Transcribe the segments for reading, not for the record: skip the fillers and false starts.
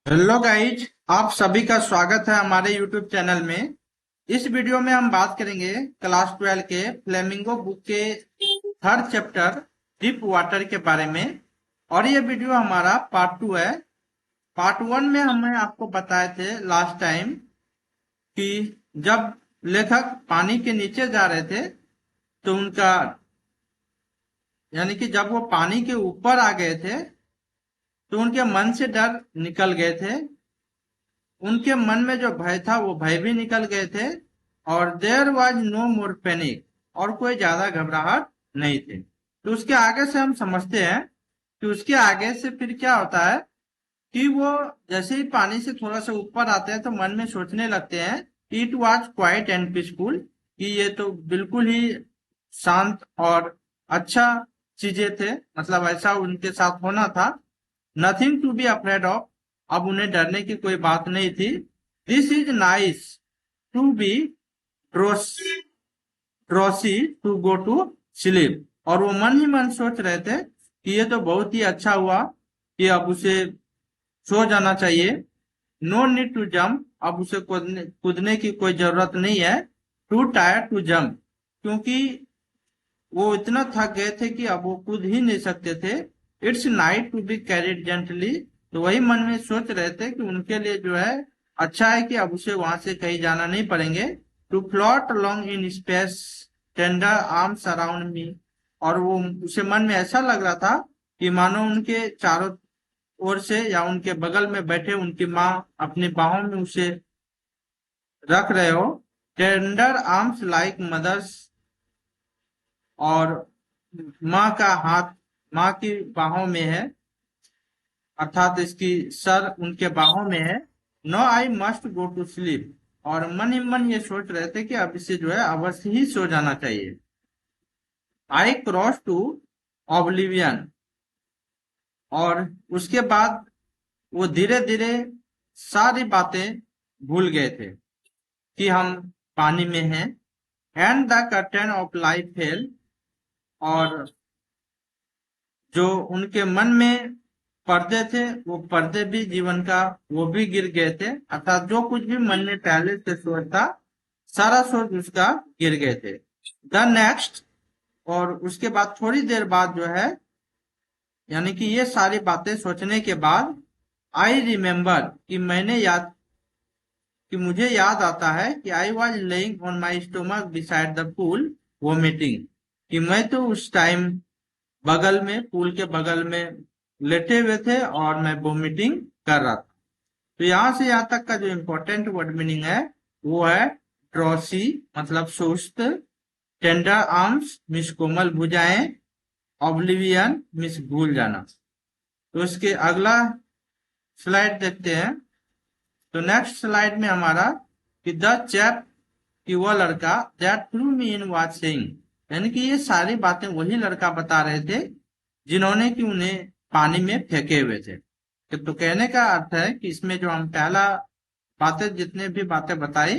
Hello guys, आप सभी का स्वागत है हमारे यूट्यूब चैनल में। इस वीडियो में हम बात करेंगे क्लास 12 के फ्लेमिंगो बुक के थर्ड चैप्टर डीप वाटर के बारे में। और ये वीडियो हमारा पार्ट 2 है। पार्ट 1 में हमने आपको बताए थे लास्ट टाइम कि जब लेखक पानी के नीचे जा रहे थे तो उनका यानी कि जब वो पानी के ऊपर आ गए थे तो उनके मन से डर निकल गए थे। उनके मन में जो भय था वो भय भी निकल गए थे। और there was no more panic, और कोई ज्यादा घबराहट नहीं थी। तो उसके आगे से हम समझते हैं कि उसके आगे से फिर क्या होता है कि वो जैसे ही पानी से थोड़ा सा ऊपर आते हैं तो मन में सोचने लगते हैं। It was quiet and peaceful, कि ये तो बिल्कुल ही शांत और अच्छा चीजें थे, मतलब ऐसा उनके साथ होना था। Nothing to be afraid of, अब उन्हें डरने की कोई बात नहीं थी। This is nice to be drowse drowsy to go to sleep, और वो मन ही मन सोच रहे थे कि ये तो बहुत ही अच्छा हुआ कि अब उसे सो जाना चाहिए। नो नीड टू जंप, अब उसे कूदने कूदने की कोई जरूरत नहीं है। टू टायर टू जंप, क्योंकि वो इतना थक गए थे कि अब वो कूद ही नहीं सकते थे। It's nice to be carried gently, तो वही मन में सोच रहे थे कि उनके लिए जो है अच्छा है कि अब उसे वहां से कहीं जाना नहीं पड़ेंगे। To float along in space, tender arms around me, और वो उसे मन में ऐसा लग रहा था कि मानो उनके चारों ओर से या उनके बगल में बैठे उनकी माँ अपनी बाहों में उसे रख रहे हो। टेंडर आर्म्स लाइक मदर्स, और माँ का हाथ माँ की बाहों में है, अर्थात इसकी सर उनके बाहों में है। No I must go to sleep, और मन ही मन ये सोच रहे थे कि अब इसे जो है अवश्य ही सो जाना चाहिए। आई क्रॉस टू ऑब्लिवियन, और उसके बाद वो धीरे धीरे सारी बातें भूल गए थे कि हम पानी में हैं। And the curtain of life fail, और जो उनके मन में पर्दे थे वो पर्दे भी जीवन का वो भी गिर गए थे, अर्थात जो कुछ भी मन में पहले से सोच था सारा सोच उसका गिर गए थे। द नेक्स्ट, और उसके बाद थोड़ी देर बाद जो है, यानी कि ये सारी बातें सोचने के बाद आई रिमेम्बर, कि मैंने याद कि मुझे याद आता है कि I was laying on my stomach beside the pool vomiting, कि मैं तो उस टाइम बगल में पूल के बगल में लेटे हुए थे और मैं वोमिटिंग कर रहा था। तो यहां से यहां तक का जो इम्पोर्टेंट वर्ड मीनिंग है वो है ड्रॉसी, मतलब सुस्त। टेंडर आर्म्स मिस कोमल भुजाएं। ऑब्लिवियन मिस भूल जाना। तो इसके अगला स्लाइड देखते हैं। तो नेक्स्ट स्लाइड में हमारा कि द चैप, कि वह लड़का that through me in watching, यानी कि ये सारी बातें वही लड़का बता रहे थे जिन्होंने कि उन्हें पानी में फेंके हुए थे। तो कहने का अर्थ है कि इसमें जो हम पहला बातें जितने भी बातें बताई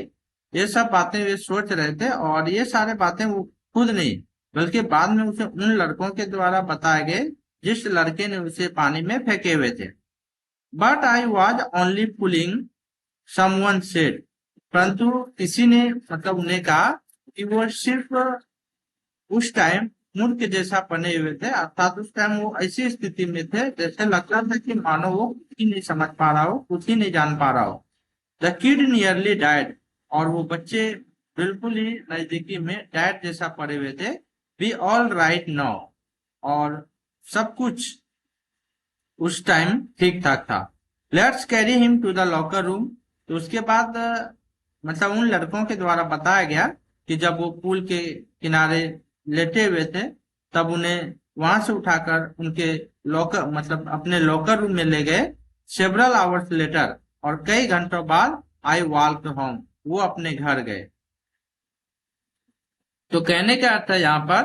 ये सब बातें वे सोच रहे थे, और ये सारे बातें वो खुद नहीं बल्कि बाद में उसे उन लड़कों के द्वारा बताए गए जिस लड़के ने उसे पानी में फेंके हुए थे। But I was only pulling, someone said, परंतु किसी ने मतलब उन्हें कहा कि वो सिर्फ उस टाइम मूर्ख जैसा बने हुए थे, अर्थात उस टाइम वो ऐसी स्थिति में थे जैसे लगता था कि मानो वो कुछ ही नहीं समझ पा रहा हो, कुछ ही नहीं जान पा रहा हो। द किड नियरली डाइड, और वो बच्चे बिल्कुल ही नजदीकी में डैड जैसा पड़े हुए थे। बी ऑल राइट नाउ, और सब कुछ उस टाइम ठीक ठाक था। Let's carry him to the locker room, तो उसके बाद मतलब उन लड़कों के द्वारा बताया गया कि जब वो पूल के किनारे लेटे हुए थे तब उन्हें वहां से उठाकर उनके लॉकर मतलब अपने लॉकर रूम में ले गए। सेवरल आवर्स लेटर, और कई घंटों बाद आई वॉल्क होम, वो अपने घर गए। तो कहने का अर्थ है यहाँ पर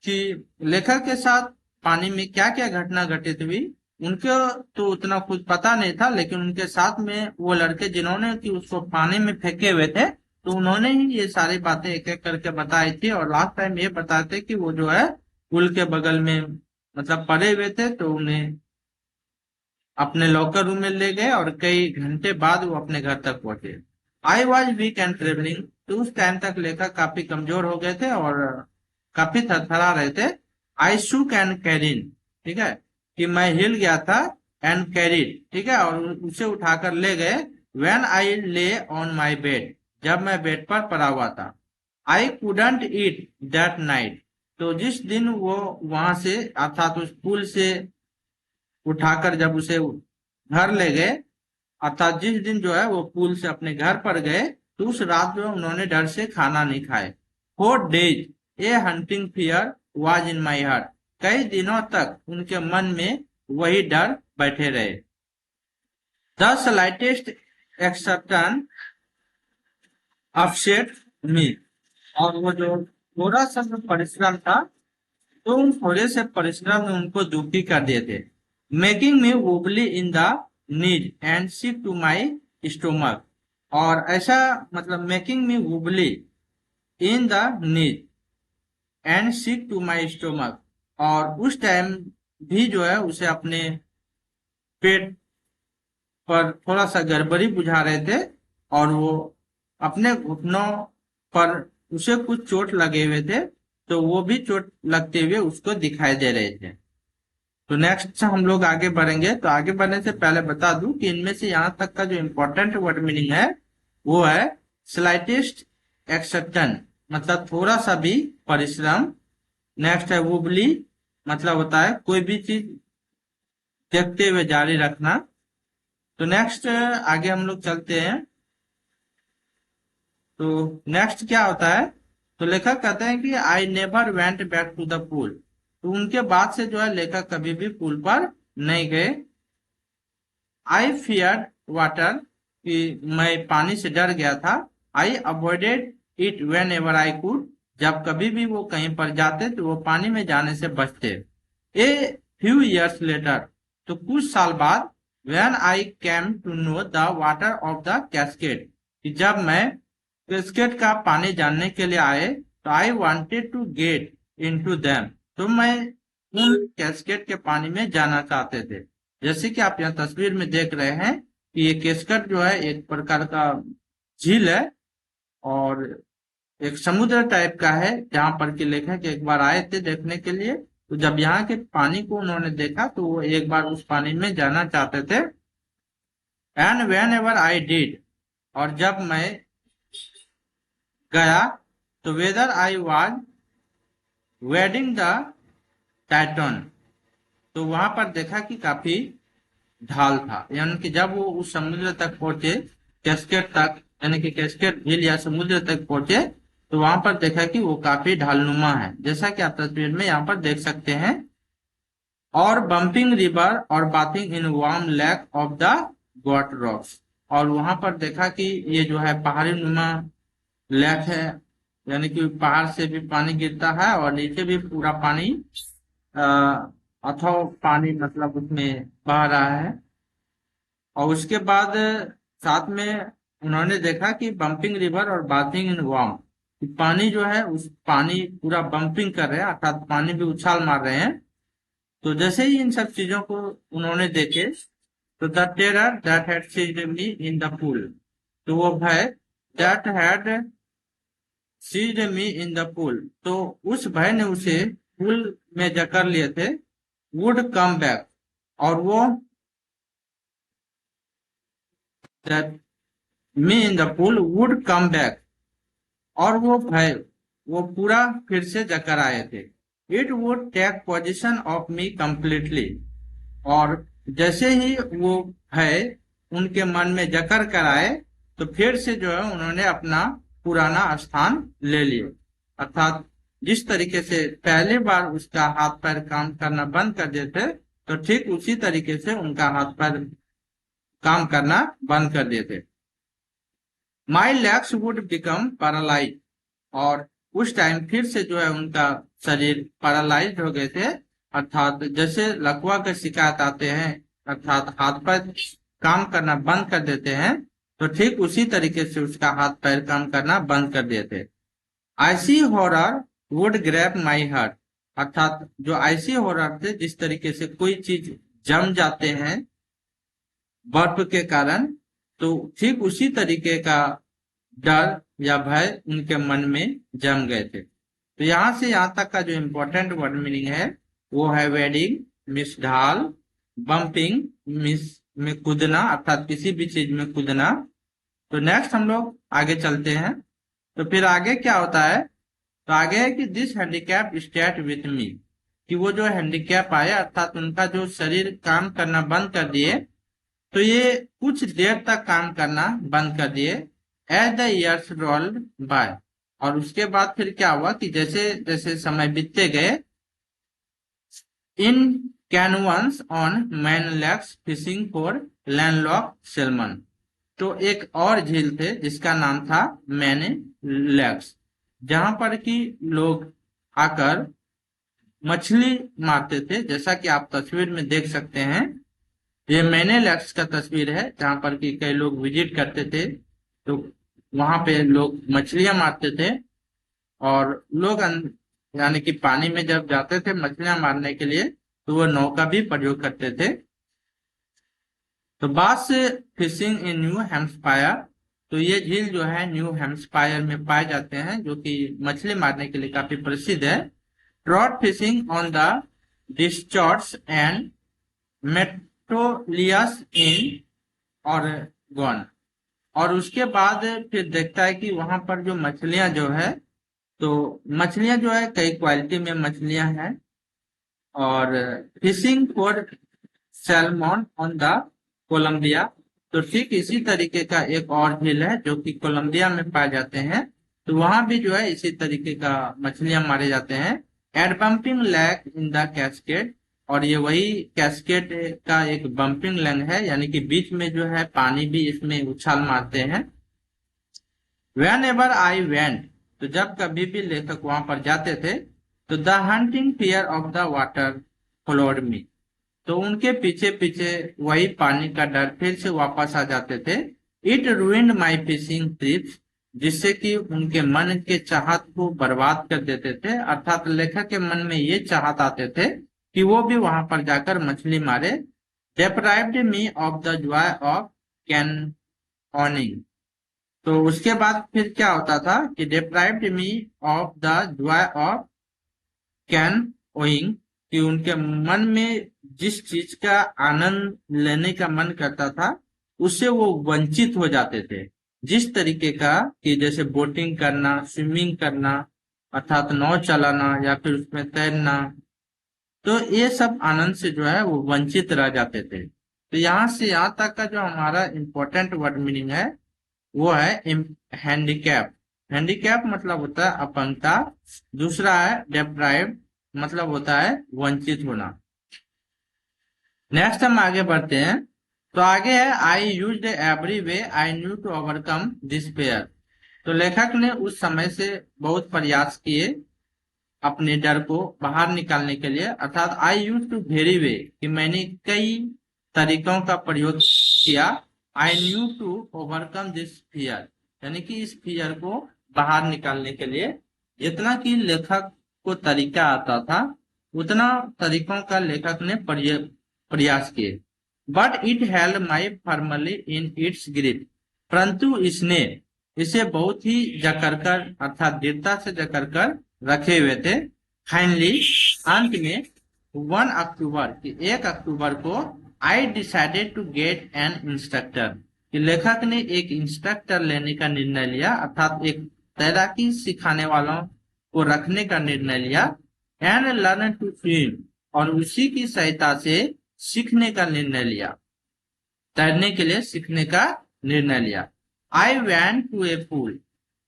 कि लेखक के साथ पानी में क्या क्या घटना घटित हुई उनको तो उतना कुछ पता नहीं था, लेकिन उनके साथ में वो लड़के जिन्होंने कि उसको पानी में फेंके हुए थे तो उन्होंने ही ये सारी बातें एक एक करके बताई थी। और लास्ट टाइम ये बताते कि वो जो है पुल के बगल में मतलब पड़े हुए थे, तो उन्हें अपने लॉकर रूम में ले गए और कई घंटे बाद वो अपने घर तक पहुंचे। I was weak and travelling, तो उस टाइम तक लेखक काफी कमजोर हो गए थे और काफी थरथरा रहे थे। आई शूक एंड कैरिन, ठीक है, कि मैं हिल गया था, एंड कैरिड, ठीक है, और उसे उठाकर ले गए। व्हेन आई ले ऑन माई बेड, जब मैं बेड पर पड़ा हुआ था। I couldn't eat that night, तो जिस दिन वो वहां से अर्थात उस पुल से उठाकर जब उसे घर ले गए, अर्थात जिस दिन जो है वो पुल से अपने घर पर गए, तो उस रात जो उन्होंने डर से खाना नहीं खाए। 4 days A hunting fear was in my heart, कई दिनों तक उनके मन में वही डर बैठे रहे। द स्लाइटेस्ट एक्सेप्शन अपसेट मी, और वो जो थोड़ा सा जो परिश्रम था, तो उन थोड़े से परिश्रम ने उनको दुखी कर दिए थे। Making me wobbly in the knees and sick to my stomach, और ऐसा मतलब making me wobbly in the knees and sick to my stomach, और उस टाइम भी जो है उसे अपने पेट पर थोड़ा सा गड़बड़ी बुझा रहे थे, और वो अपने घुटनों पर उसे कुछ चोट लगे हुए थे, तो वो भी चोट लगते हुए उसको दिखाई दे रहे थे। तो नेक्स्ट हम लोग आगे बढ़ेंगे, तो आगे बढ़ने से पहले बता दूं कि इनमें से यहां तक का जो इम्पोर्टेंट वर्ड मीनिंग है वो है स्लाइटेस्ट एक्सेप्शन, मतलब थोड़ा सा भी परिश्रम। नेक्स्ट है वुबली, मतलब होता है कोई भी चीज देखते हुए जारी रखना। तो नेक्स्ट आगे हम लोग चलते हैं। तो नेक्स्ट क्या होता है, तो लेखक कहते हैं कि I never went back to the pool, तो उनके बाद से जो है लेखक कभी भी पूल पर नहीं गए। आई फियर्ड वाटर, कि मैं पानी से डर गया था। I avoided it whenever I could, जब कभी भी वो कहीं पर जाते तो वो पानी में जाने से बचते। ए फ्यू ईयर्स लेटर, तो कुछ साल बाद, when I came to know the water of the cascade, कि जब मैं कैस्केड का पानी जानने के लिए आए, तो I wanted to get into them, तो मैं उन कैस्केड के पानी में जाना चाहते थे। जैसे कि आप यहाँ तस्वीर में देख रहे हैं कि ये कैस्केड जो है एक प्रकार का झील है, और एक समुद्र टाइप का है, जहां पर कि लेखक एक बार आए थे देखने के लिए। तो जब यहाँ के पानी को उन्होंने देखा तो वो एक बार उस पानी में जाना चाहते थे। And when ever I did, और जब मैं गया, तो whether I was wedding the Titan, तो वहां पर देखा कि काफी ढाल था, यानी कि जब वो उस समुद्र तक पहुंचे, कैस्केड तक, यानी कि कैस्केड झील या समुद्र तक पहुंचे, तो वहां पर देखा कि वो काफी ढालनुमा है, जैसा कि आप तस्वीर में यहाँ पर देख सकते हैं। और बम्पिंग रिवर और bathing in warm lake of the got rocks, और वहां पर देखा कि ये जो है पहाड़ी नुमा लेक है, यानी कि पहाड़ से भी पानी गिरता है और नीचे भी पूरा पानी अथवा पानी मतलब उसमें बह रहा है। और उसके बाद साथ में उन्होंने देखा कि बम्पिंग रिवर और बाथिंग इन वार्म, पानी जो है उस पानी पूरा बम्पिंग कर रहे हैं, अर्थात पानी भी उछाल मार रहे हैं। तो जैसे ही इन सब चीजों को उन्होंने देखे, तो the terror that had seized me in the pool, तो वो भय that had seized me in the pool, तो उस भय ने उसे पूल में जकड़ लिए थे। वुड कम बैक, और वो that me in the pool would come back, और वो भय वो पूरा फिर से जकड़ आए थे। It would take possession of me completely, और जैसे ही वो भय उनके मन में जकड़ कर आए, तो फिर से जो है उन्होंने अपना पुराना स्थान ले लिए, अर्थात जिस तरीके से पहली बार उसका हाथ पैर काम करना बंद कर देते, तो ठीक उसी तरीके से उनका हाथ पैर काम करना बंद कर देते। My legs would become paralyse, और उस टाइम फिर से जो है उनका शरीर पैरालाइज हो गए थे, अर्थात जैसे लकवा के शिकायत आते हैं, अर्थात हाथ पैर काम करना बंद कर देते हैं, तो ठीक उसी तरीके से उसका हाथ पैर काम करना बंद कर देते। IC horror would grab my heart, अर्थात जो आईसी हॉरर थे, जिस तरीके से कोई चीज जम जाते हैं बर्फ के कारण, तो ठीक उसी तरीके का डर या भय उनके मन में जम गए थे। तो यहाँ से यहाँ तक का जो इम्पोर्टेंट वर्ड मीनिंग है वो है वेडिंग मिस ढाल, बम्पिंग मिस में कूदना अर्थात किसी भी चीज में कूदना। तो नेक्स्ट हम लोग आगे चलते हैं। तो फिर आगे क्या होता है, तो आगे है कि this handicap state with me, कि वो जो हैंडीकैप आए अर्थात उनका जो शरीर काम करना बंद कर दिए, तो ये कुछ देर तक काम करना बंद कर दिए as the years rolled by. और उसके बाद फिर क्या हुआ कि जैसे जैसे समय बीतते गए, in canoes on Maine lakes fishing for landlocked salmon. तो एक और झील थे जिसका नाम था मैने लैक्स, जहां पर कि लोग आकर मछली मारते थे। जैसा कि आप तस्वीर में देख सकते हैं, ये मैने लैक्स का तस्वीर है जहां पर कि कई लोग विजिट करते थे। तो वहां पे लोग मछलियां मारते थे और लोग यानी कि पानी में जब जाते थे मछलियां मारने के लिए तो वो नौका भी प्रयोग करते थे। तो बास फिशिंग इन न्यू हेम्पशायर, तो ये झील जो है न्यू हेम्पशायर में पाए जाते हैं जो कि मछली मारने के लिए काफी प्रसिद्ध है। Trout fishing on the Deschutes and Metolius in Oregon. और उसके बाद फिर देखता है कि वहां पर जो मछलियां जो है, तो मछलियां जो है कई क्वालिटी में मछलियां हैं। और fishing for salmon on the Columbia, तो ठीक इसी तरीके का एक और झील है जो कि कोलंबिया में पाए जाते हैं। तो वहां भी जो है इसी तरीके का मछलियां मारे जाते हैं। At Bumping Lake in the Cascade, और ये वही कैस्केड का एक बम्पिंग लैंग है, यानी कि बीच में जो है पानी भी इसमें उछाल मारते हैं। वेन एवर आई वेंट, तो जब कभी भी लेखक वहां पर जाते थे, तो the hunting fear of the water followed me, तो उनके पीछे पीछे वही पानी का डर फिर से वापस आ जाते थे। It ruined my fishing trips, जिससे कि उनके मन के चाहत को बर्बाद कर देते थे। अर्थात लेखक के मन में ये चाहत आते थे कि वो भी वहां पर जाकर मछली मारे। Deprived me of the joy of canoeing, तो उसके बाद फिर क्या होता था कि deprived me of the joy of canoeing, कि उनके मन में जिस चीज का आनंद लेने का मन करता था उससे वो वंचित हो जाते थे। जिस तरीके का कि जैसे बोटिंग करना, स्विमिंग करना अर्थात नाव चलाना या फिर उसमें तैरना, तो ये सब आनंद से जो है वो वंचित रह जाते थे। तो यहाँ से यहाँ तक का जो हमारा इम्पोर्टेंट वर्ड मीनिंग है वो है हैंडीकैप। हैंडीकैप मतलब होता है अपंगता। दूसरा है डेप्राइव्ड, मतलब होता है वंचित होना। नेक्स्ट हम आगे बढ़ते हैं। तो आगे है I used every way I knew to overcome this fear, तो लेखक ने उस समय से बहुत प्रयास किए अपने डर को बाहर निकालने के लिए। अर्थात I use to very way, कि मैंने कई तरीकों का प्रयोग किया। I knew to overcome this fear, यानी कि इस फियर को बाहर निकालने के लिए जितना कि लेखक को तरीका आता था उतना तरीकों का लेखक ने प्रयास किए। But it held my firmly in its grip, परंतु इसने इसे बहुत ही जकड़कर अर्थात दृढ़ता से जकड़कर रखे हुए थे। फाइनली अंत में 1 अक्टूबर की 1 अक्टूबर को I decided to get an instructor, कि लेखक ने एक इंस्ट्रक्टर लेने का निर्णय लिया अर्थात एक तैराकी सिखाने वालों को रखने का निर्णय लिया। एंड लर्न टू स्विम, और उसी की सहायता से सीखने का निर्णय लिया, तैरने के लिए सीखने का निर्णय लिया। I went to a pool,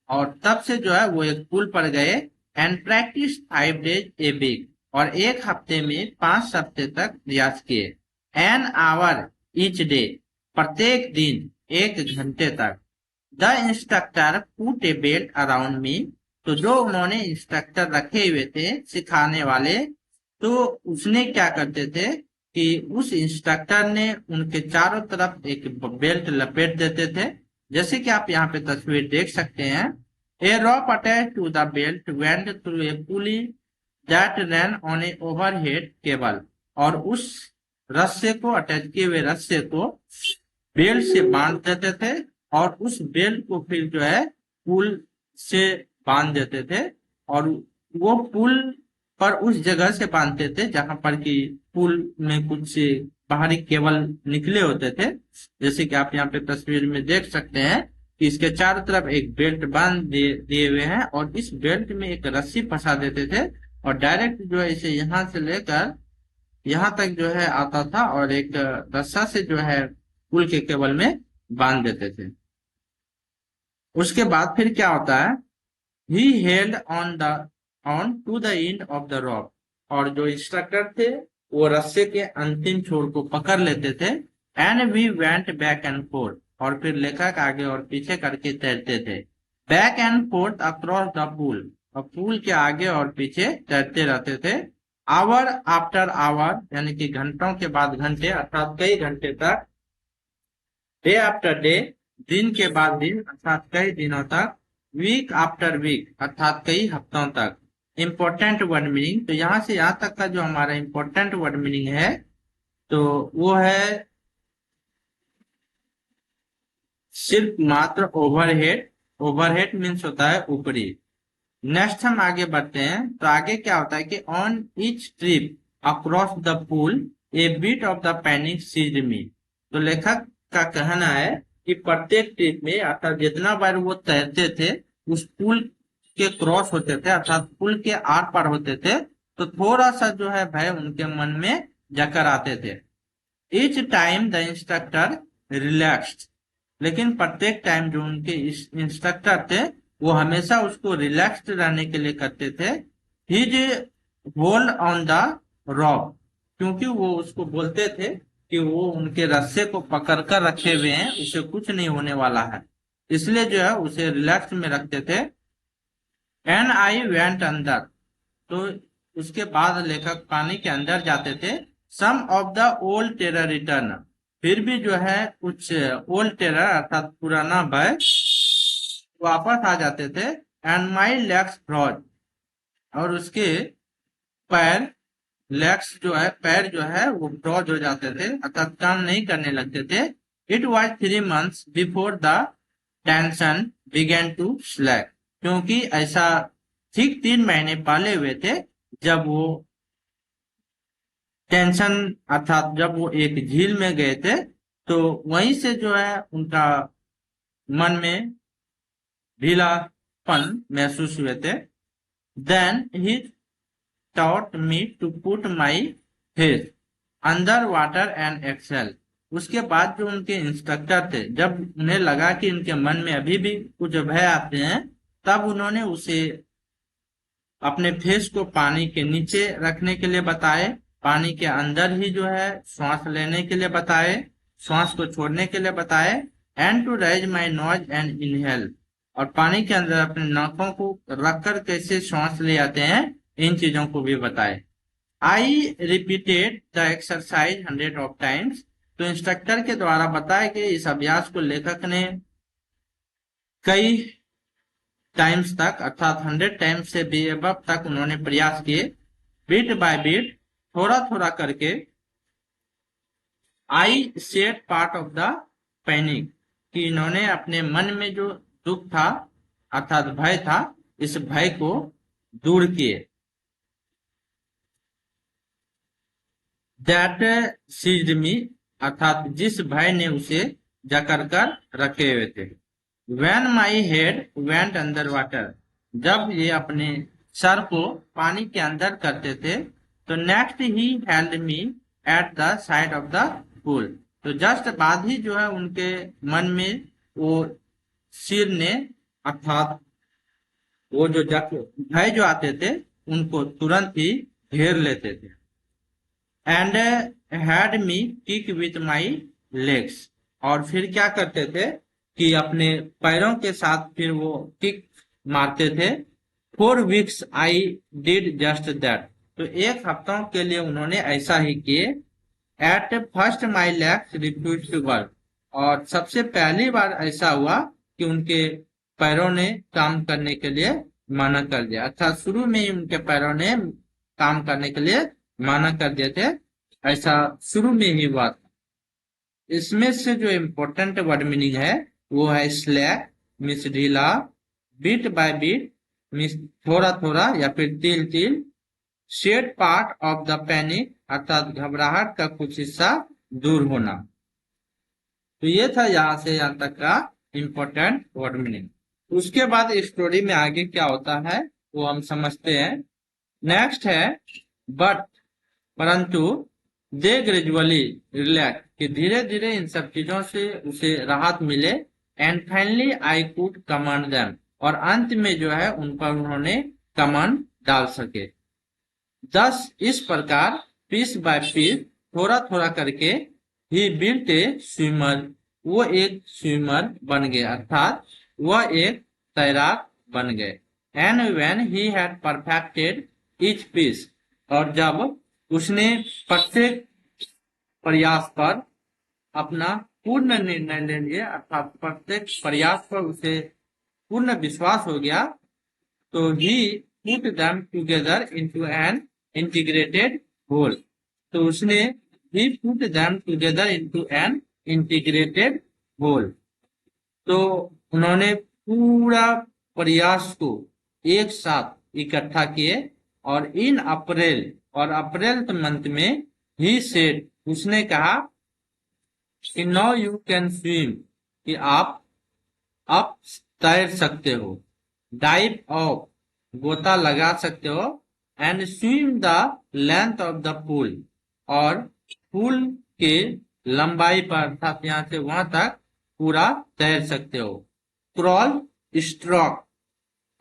और तब से जो है वो एक पुल पर गए। And practice 5 days a week, और एक हफ्ते में 5 हफ्ते तक रियाज किए। एन आवर ईच डे, प्रत्येक दिन 1 घंटे तक। The instructor put A belt around me, तो जो उन्होंने इंस्ट्रक्टर रखे हुए थे सिखाने वाले, तो उसने क्या करते थे कि उस इंस्ट्रक्टर ने उनके चारों तरफ एक बेल्ट लपेट देते थे। जैसे कि आप यहाँ पे तस्वीर देख सकते हैं। A rope attach to the belt went through a pulley that ran on a overhead cable, और उस रस्से को अटैच किए हुए रस्से को बेल्ट से बांध देते थे और उस बेल्ट को फिर जो है पुल से बांध देते थे, और वो पुल पर उस जगह से बांधते थे जहां पर कि पुल में कुछ बाहरी केबल निकले होते थे। जैसे कि आप यहाँ पे तस्वीर में देख सकते हैं कि इसके चारों तरफ एक बेल्ट बांध दिए हुए हैं, और इस बेल्ट में एक रस्सी फंसा देते थे और डायरेक्ट जो है इसे यहाँ से लेकर यहाँ तक जो है आता था, और एक रस्सा से जो है पुल के केबल में बांध देते थे। उसके बाद फिर क्या होता है, he held on to the end of the rope, और जो इंस्ट्रक्टर थे वो रस्से के अंतिम छोर को पकड़ लेते थे। And we went back and forth, और फिर लेखक आगे और पीछे करके तैरते थे। Back and forth across the pool, और पूल के आगे और पीछे तैरते रहते थे। आवर आफ्टर आवर, यानी कि घंटों के बाद घंटे, अर्थात कई घंटे तक। डे आफ्टर डे, दिन के बाद दिन, अर्थात कई दिनों तक। वीक आफ्टर वीक, अर्थात कई हफ्तों तक। इम्पोर्टेंट वर्ड मीनिंग, तो यहाँ से यहाँ तक का जो हमारा इम्पोर्टेंट वर्ड मीनिंग है तो वो है सिर्फ मात्र ओवरहेड। ओवरहेड मीन्स होता है ऊपरी। नेक्स्ट हम आगे बढ़ते हैं, तो आगे क्या होता है कि on each trip across the pool a bit of the panic seized me. तो लेखक का कहना है कि प्रत्येक ट्रिप में, अर्थात जितना बार वो तैरते थे उस पुल के क्रॉस होते थे, अर्थात पुल के आर पार होते थे, तो थोड़ा सा जो है भय उनके मन में जकर आते थे। Each time the instructor relaxed, लेकिन प्रत्येक टाइम जो उनके इंस्ट्रक्टर थे वो हमेशा उसको रिलैक्स्ड रहने के लिए करते थे। हिज होल्ड ऑन द रॉप, क्योंकि वो उसको बोलते थे कि वो उनके रस्से को पकड़ कर रखे हुए हैं, उसे कुछ नहीं होने वाला है, इसलिए जो है उसे रिलैक्स में रखते थे। एंड आई वेंट अंदर, तो उसके बाद लेखक पानी के अंदर जाते थे। Some of the old terror return, फिर भी जो है कुछ ओल्ड टेरर अर्थात पुराना भय वापस आ जाते थे। एंड माई लेग्स फ्रॉज, और उसके पैर, लेग्स जो है पैर जो है वो फ्रॉज हो जाते थे, अर्थात काम नहीं करने लगते थे। It was 3 months before the tension began to slack, क्योंकि ऐसा ठीक 3 महीने पहले हुए थे जब वो टेंशन, अर्थात जब वो एक झील में गए थे, तो वहीं से जो है उनका मन में ढीलापन महसूस हुए थे। Then he taught me to put my face under water and exhale, उसके बाद जो उनके इंस्ट्रक्टर थे, जब उन्हें लगा कि उनके मन में अभी भी कुछ भय आते हैं, तब उन्होंने उसे अपने फेस को पानी के नीचे रखने के लिए बताए, पानी के अंदर ही जो है श्वास लेने के लिए बताए, श्वास को छोड़ने के लिए बताए। And to raise my nose and inhale, और पानी के अंदर अपने नाकों को रखकर कैसे श्वास ले आते हैं, इन चीजों को भी बताए। I repeated the exercise 100 of times, तो इंस्ट्रक्टर के द्वारा बताए गए इस अभ्यास को लेखक ने कई टाइम्स तक, अर्थात 100 टाइम्स से भी अबव तक उन्होंने प्रयास किए। बिट बाय बिट, थोड़ा थोड़ा करके। I said part of the panic, कि इन्होंने अपने मन में जो दुख था अर्थात भय था, इस भय को दूर किए। दैट सीज्ड मी, अर्थात जिस भय ने उसे जकड़ कर रखे हुए थे। When my head went under water, जब ये अपने सर को पानी के अंदर करते थे, तो next he held me at the side of the pool, तो जस्ट बाद ही जो है उनके मन में वो सिर ने, अर्थात वो जो भय जो आते थे उनको तुरंत ही घेर लेते थे। And had me kick with my legs, और फिर क्या करते थे कि अपने पैरों के साथ फिर वो किक मारते थे। 4 weeks I did just that, तो 1 हफ्तों के लिए उन्होंने ऐसा ही किए। At first my legs refuse to work, और सबसे पहली बार ऐसा हुआ कि उनके पैरों ने काम करने के लिए मना कर दिया, अर्थात शुरू में ही उनके पैरों ने काम करने के लिए मना कर दिए थे, ऐसा शुरू में ही हुआ था। इसमें से जो इम्पोर्टेंट वर्ड मीनिंग है वो है स्लैक मीन्स ढीला, बीट बाय बीट मीन्स थोड़ा थोड़ा या फिर तिल तिल, shed part of the panic अर्थात घबराहट का कुछ हिस्सा दूर होना। तो ये था यहाँ से यहाँ तक का इम्पोर्टेंट वर्ड मीनिंग। उसके बाद स्टोरी में आगे क्या होता है वो हम समझते हैं। नेक्स्ट है बट, परंतु, दे ग्रेजुअली रिलैक्स कि धीरे धीरे इन सब चीजों से उसे राहत मिले, and finally I could command them, और अंत में जो है उन पर उन्होंने कमांड डाल सके। दस इस प्रकार पीस बाय पीस थोड़ा थोड़ा करके ही बिल्ट ए स्विमर, वो एक स्विमर बन गए अर्थात वह एक तैराक बन गए। And when he had perfected each piece, और जब उसने प्रत्येक प्रयास पर अपना पूर्ण निर्णय ले लिया अर्थात प्रत्येक प्रयास पर उसे पूर्ण विश्वास हो गया, तो he put them together into an integrated whole, तो उसने he put them together into an integrated whole, तो उन्होंने पूरा प्रयास को एक साथ इकट्ठा किए। और इन अप्रैल, और अप्रैल मंथ में ही सेड, उसने कहा कि नाउ यू कैन स्विम, कि आप तैर सकते हो, डाइव ऑफ, गोता लगा सकते हो, and swim the length of the pool, और पूल के लंबाई पर अर्थात यहाँ से वहां तक पूरा तैर सकते हो। क्रॉल स्ट्रोक,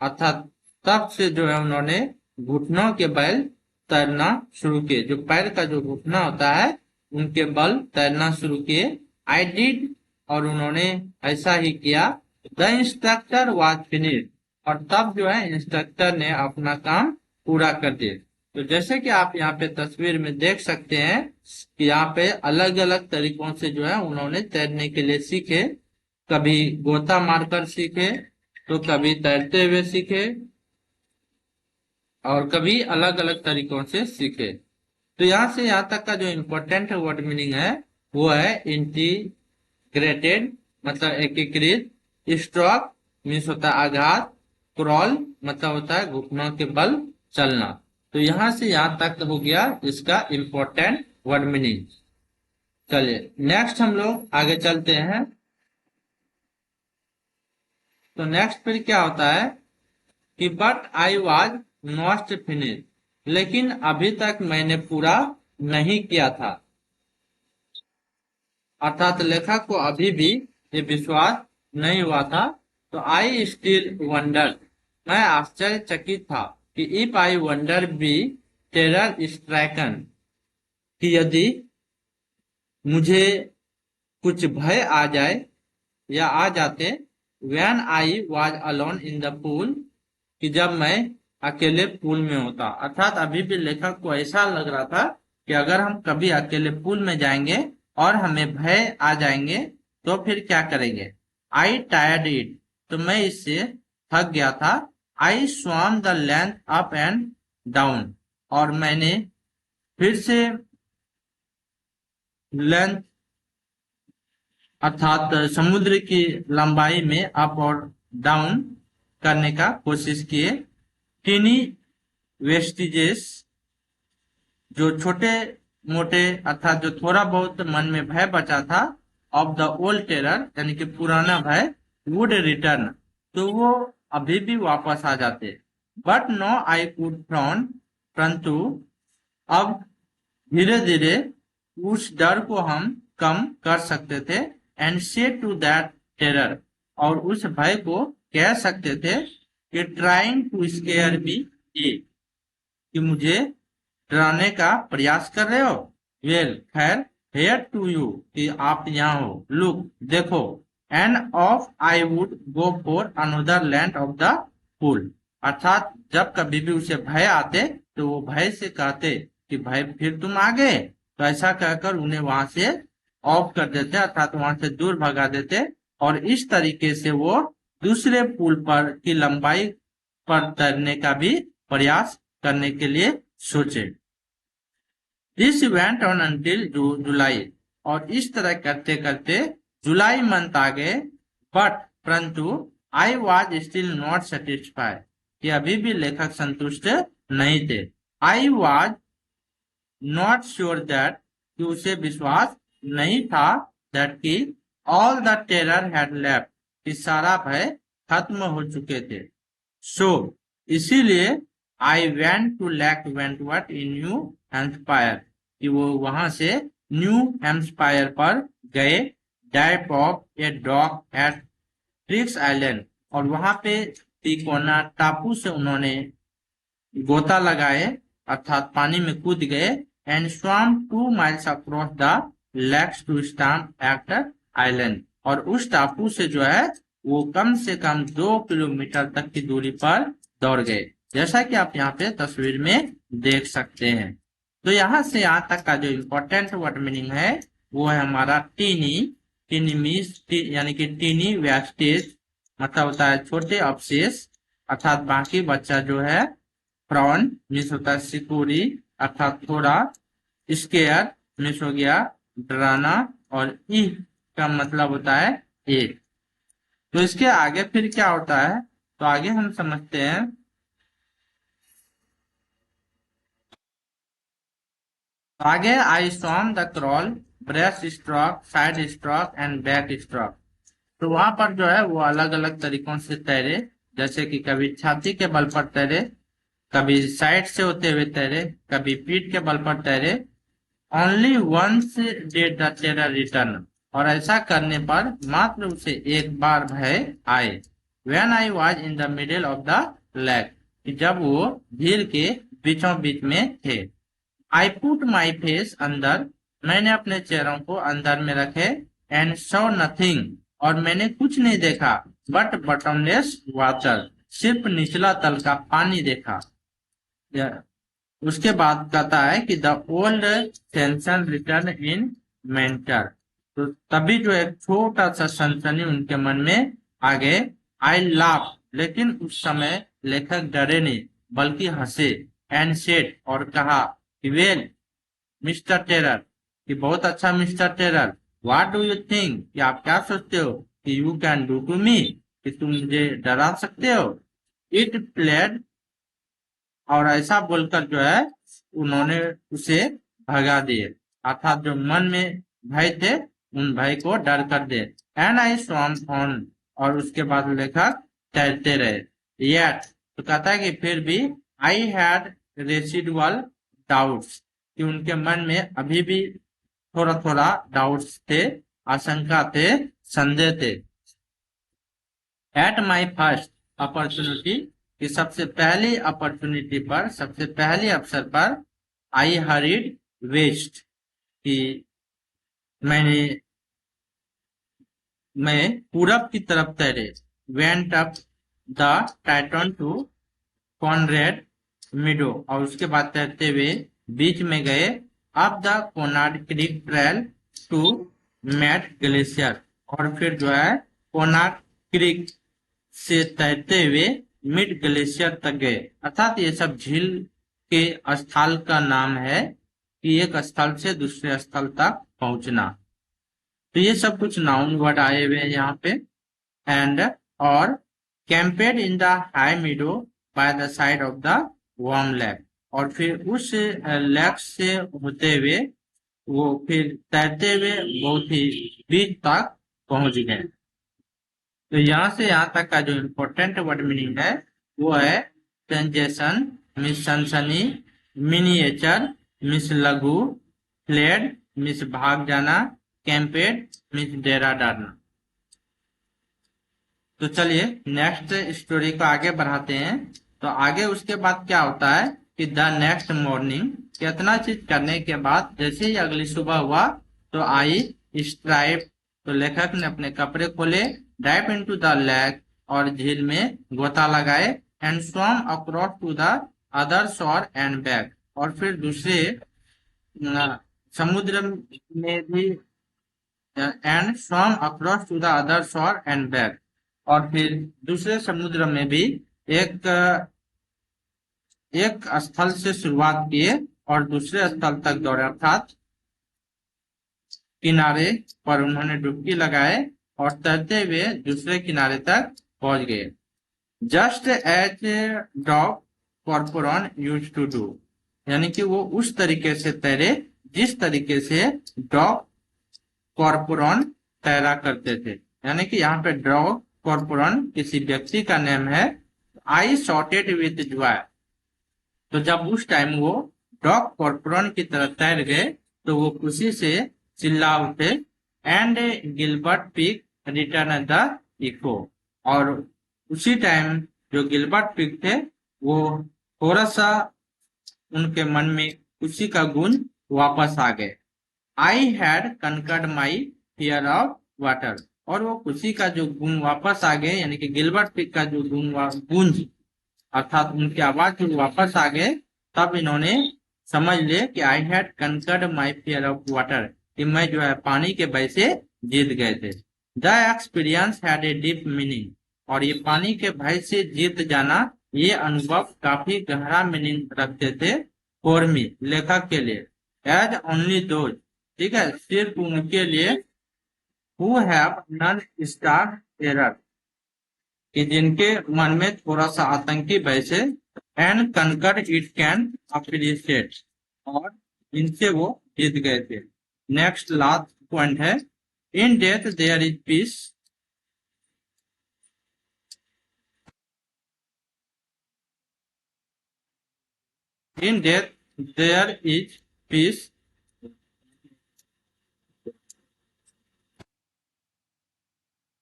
अर्थात तब से जो है उन्होंने घुटनों के बल तैरना शुरू किए, जो पैर का जो घुटना होता है उनके बल तैरना शुरू किए। आई डिड, और उन्होंने ऐसा ही किया। द इंस्ट्रक्टर वाज फिनिश्ड, और तब जो है इंस्ट्रक्टर ने अपना काम पूरा कर दिया। तो जैसे कि आप यहाँ पे तस्वीर में देख सकते हैं कि यहाँ पे अलग अलग तरीकों से जो है उन्होंने तैरने के लिए सीखे। कभी गोता मारकर सीखे, तो कभी तैरते हुए सीखे, और कभी अलग अलग तरीकों से सीखे। तो यहाँ से यहाँ तक का जो इम्पोर्टेंट वर्ड मीनिंग है वो है इंटीग्रेटेड मतलब एकीकृत, स्ट्रोक मीन्स होता है आघात, क्रॉल मतलब होता है घुटनों के बल चलना। तो यहाँ से यहाँ तक हो गया इसका इम्पोर्टेंट वर्ड मीनिंग। चलिए नेक्स्ट हम लोग आगे चलते हैं। तो नेक्स्ट फिर क्या होता है कि but I was not finish, लेकिन अभी तक मैंने पूरा नहीं किया था, अर्थात लेखक को अभी भी ये विश्वास नहीं हुआ था। तो आई स्टिल वंडर, मैं आश्चर्यचकित था कि if I wonder be terror stricken, कि यदि मुझे कुछ भय आ जाए या आ जाते, when I was alone in the pool, कि जब मैं अकेले पूल में होता, अर्थात अभी भी लेखक को ऐसा लग रहा था कि अगर हम कभी अकेले पूल में जाएंगे और हमें भय आ जाएंगे तो फिर क्या करेंगे। आई टायर्ड इट, तो मैं इससे थक गया था। I swam the length up and down, और मैंने फिर से लेंथ अर्थात समुद्र की लंबाई में अप और डाउन करने का कोशिश किए। टीनी वेस्टिजेस, जो छोटे मोटे अर्थात जो थोड़ा बहुत मन में भय बचा था, ऑफ द ओल्ड टेरर यानी कि पुराना भय, वुड रिटर्न, तो वो अभी भी वापस आ जाते। But no I could frown, परंतु अब धीरे धीरे उस डर को हम कम कर सकते थे। एंड से टू दैट टेरर, और उस भय को कह सकते थे कि ट्राइंग टू स्केयर मी, कि मुझे डराने का प्रयास कर रहे हो। वेल खैर, हेयर टू यू, कि आप यहाँ हो, लुक देखो, end of I would go for another land of the pool, अर्थात जब कभी भी उसे भय आते तो वो भय से कहते कि भाई फिर तुम आ गए, तो ऐसा कहकर उन्हें वहां से ऑफ कर देते अर्थात वहां से दूर भगा देते, और इस तरीके से वो दूसरे पुल पर की लंबाई पर तैरने का भी प्रयास करने के लिए सोचे। दिस वेंट ऑन अंटिल जुलाई, और इस तरह करते करते जुलाई मंथ आ गए, बट परंतु I was still not satisfied, कि अभी भी लेखक संतुष्ट नहीं थे। I was not sure that, कि उसे विश्वास नहीं था, दैट की all the terror had left, कि सारा भय खत्म हो चुके थे। सो इसीलिए I went to Lake Wentworth in New Hampshire, कि वो वहां से न्यू हेम्पशायर पर गए। Dive off a dock at Triggs Island, और वहां पे तिकोना टापू से उन्होंने गोता लगाए, अर्थात पानी में कूद गए। And swam 2 miles across the lakes to Stamp Act Island, और उस टापू से जो है वो कम से कम 2 किलोमीटर तक की दूरी पर दौड़ गए, जैसा कि आप यहाँ पे तस्वीर में देख सकते हैं। तो यहाँ से यहाँ तक का जो इम्पोर्टेंट वर्ड मीनिंग है वो है हमारा टीनी। टीनी मीन्स यानी कि टीनी वेस्टेज, मतलब होता है छोटे अवशेष, अर्थात बाकी बच्चा जो है। प्रॉन मीन्स होता है सिकुड़ी, अर्थात थोड़ा। स्केयर मीन्स हो गया डराना, और ई का मतलब होता है एक। तो इसके आगे फिर क्या होता है, तो आगे हम समझते हैं। आगे I swam the crawl, breaststroke, sidestroke and backstroke. तो वहां पर जो है वो अलग अलग तरीकों से तैरे, जैसे कि कभी छाती के बल पर तैरे, कभी साइड से होते हुए तैरे, कभी पीठ के बल पर तैरे। Only once did the terror return, और ऐसा करने पर मात्र उसे एक बार भय आए। When I was in the middle of the lake, जब वो झील के बीचों बीच में थे। आई पुट माई फेस अंदर, मैंने अपने चेहरों को अंदर में रखे। एंड सो नथिंग, और मैंने कुछ नहीं देखा, बट बटमलेस वाटर, सिर्फ निचला तल का पानी देखा। उसके बाद कहता है कि the old tension return in mentor, तो तभी जो एक छोटा सा सनसनी उनके मन में आ गए। आई लाफ, लेकिन उस समय लेखक डरे नहीं बल्कि हंसे। एंड सेड, और कहा कि वेल मिस्टर टेरर, कि बहुत अच्छा mister terror. What do you think, कि आप क्या सोचते हो कि you can do to me, कि तुम मुझे डरा सकते हो। इट प्लेड, और ऐसा बोलकर जो है उन्होंने उसे भगा दिए, अर्थात जो मन में भय थे उन भय को डर कर दे। एंड आई स्वम ऑन, और उसके बाद लेखक तैरते रहे। येट, तो कहता है कि फिर भी आई हैड रेसिडुअल डाउट्स, कि उनके मन में अभी भी थोड़ा थोड़ा डाउट्स थे, आशंका थे, संदेह थे। एट माई फर्स्ट अपॉर्चुनिटी, कि सबसे पहली अपॉर्चुनिटी पर, सबसे पहले अवसर पर। आई हरीड वेस्ट, कि मैंने मैं पूरब की तरफ तैरे। Went up the Tieton to Conrad Meadows, और उसके बाद तैरते हुए बीच में गए। Up the Conrad Creek trail to Meade glacier, और फिर जो है कोनार्ड क्रीक से तैरते हुए मिड ग्लेशियर तक गए, अर्थात ये सब झील के स्थल का नाम है, कि एक स्थल से दूसरे स्थल तक पहुंचना। तो ये सब कुछ नाउन वर्ड आए हुए हैं यहाँ पे। एंड, और camped in the high meadow by the side of the warm lake, और फिर उस लेक से होते हुए वो फिर तैरते हुए बहुत ही बीच तक पहुंच गए। तो यहाँ से यहाँ तक का जो इम्पोर्टेंट वर्ड मीनिंग है वो है सेंसेशन मिस सनसनी, मिनिएचर मिस लघु, फ्लेड मिस भाग जाना, कैंपेड मिस डेरा डालना। तो चलिए नेक्स्ट स्टोरी को आगे बढ़ाते हैं। तो आगे उसके बाद क्या होता है कि द नेक्स्ट मॉर्निंग, कितना चीज करने के बाद जैसे ही अगली सुबह हुआ तो आई स्ट्राइप, तो लेखक ने अपने कपड़े खोले। डाइव इनटू द लेक, और झील में गोता लगाए। And swam across to the other shore and back, और फिर दूसरे समुद्र में भी। And swam across to the other shore and back, और फिर दूसरे समुद्र में भी एक एक स्थल से शुरुआत किए और दूसरे स्थल तक दौड़े, अर्थात किनारे पर उन्होंने डुबकी लगाए और तैरते हुए दूसरे किनारे तक पहुंच गए। Just as Doug Corpron use to do, यानी कि वो उस तरीके से तैरे जिस तरीके से डॉग कॉर्पोरॉन तैरा करते थे। यानी कि यहाँ पे डॉग कॉर्पोरॉन किसी व्यक्ति का नाम है। आई शॉटेड विद जॉय, तो जब उस टाइम वो डॉग कॉर्पोरॉन की तरह तैर गए तो वो खुशी से चिल्ला उठे। And Gilbert Peak return the echo, और उसी टाइम जो गिलबर्ट पिग थे वो थोड़ा सा उनके मन में खुशी का गुण वापस आ गए। I had conquered my fear of water, और वो खुशी का जो गुण वापस आ गए, यानी कि गिलबर्ट पिग का जो गूंज अर्थात उनकी आवाज जो वापस आ गए, तब इन्होंने समझ ले कि I had conquered my fear of water, कि मैं जो है पानी के भय से जीत गए थे। The experience had a deep meaning, और ये पानी के भय से जीत जाना, ये अनुभव काफी गहरा मीनिंग रखते थे फॉर मी, लेखक के लिए। एज ओनली दोज, ठीक है, सिर्फ उनके लिए, who have known star error, कि जिनके मन में थोड़ा सा आतंकी भय से, and conquer it can appreciate, और इनसे वो जीत गए थे। नेक्स्ट लास्ट पॉइंट है, in death there is peace, in death there is peace,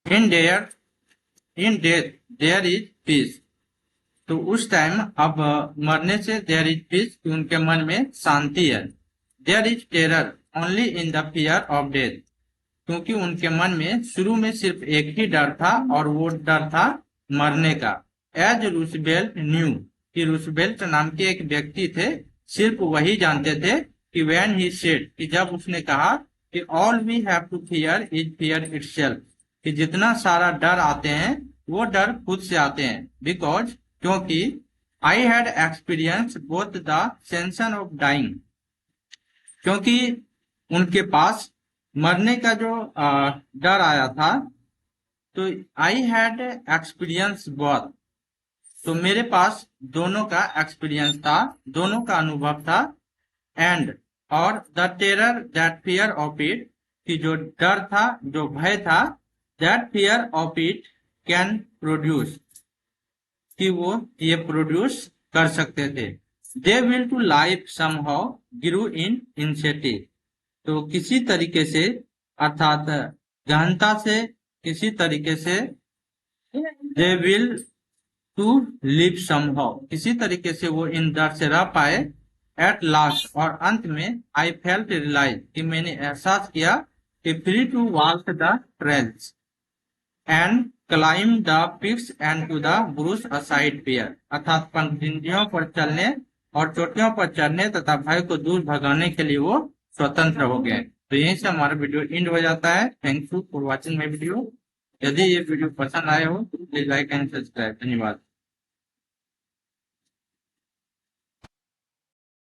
in death there is peace, तो उस टाइम अब मरने से देयर इज पीस, उनके मन में शांति है। There is terror only in the fear of death, क्योंकि उनके मन में शुरू में सिर्फ एक ही डर था, और वो डर था मरने का। एज रूसवेल्ट न्यू, कि रूसवेल्ट नाम के एक व्यक्ति थे, सिर्फ वही जानते थे कि व्हेन ही सेड, कि जब उसने कहा कि all we have to fear is fear itself, कि जितना सारा डर आते हैं वो डर खुद से आते हैं। बिकॉज, क्योंकि I had experience both the sensation of dying, क्योंकि उनके पास मरने का जो डर आया था, तो आई हैड एक्सपीरियंस बोथ, तो मेरे पास दोनों का एक्सपीरियंस था, दोनों का अनुभव था। एंड, और the terror that fear of it, कि जो डर था, जो भय था, that fear of it can produce, कि वो ये प्रोड्यूस कर सकते थे। They will to life somehow grew in incentive, तो किसी तरीके से, अर्थात गहनता से, किसी तरीके से, they will to live somehow, किसी तरीके से वो इन डर से रह पाए। एट लास्ट, और अंत में, आई फेल्ट रियलाइज, कि मैंने एहसास किया कि free to walk the trails and climb the peaks and to the bruise aside pier, अर्थात पंक्तियों पर चलने और चोटियों पर चढ़ने तथा भय को दूर भगाने के लिए वो स्वतंत्र हो गए। तो यहीं से हमारा वीडियो एंड हो जाता है। Thank you for watching my video. यदि ये वीडियो पसंद आए हो तो प्लीज लाइक एंड सब्सक्राइब। धन्यवाद।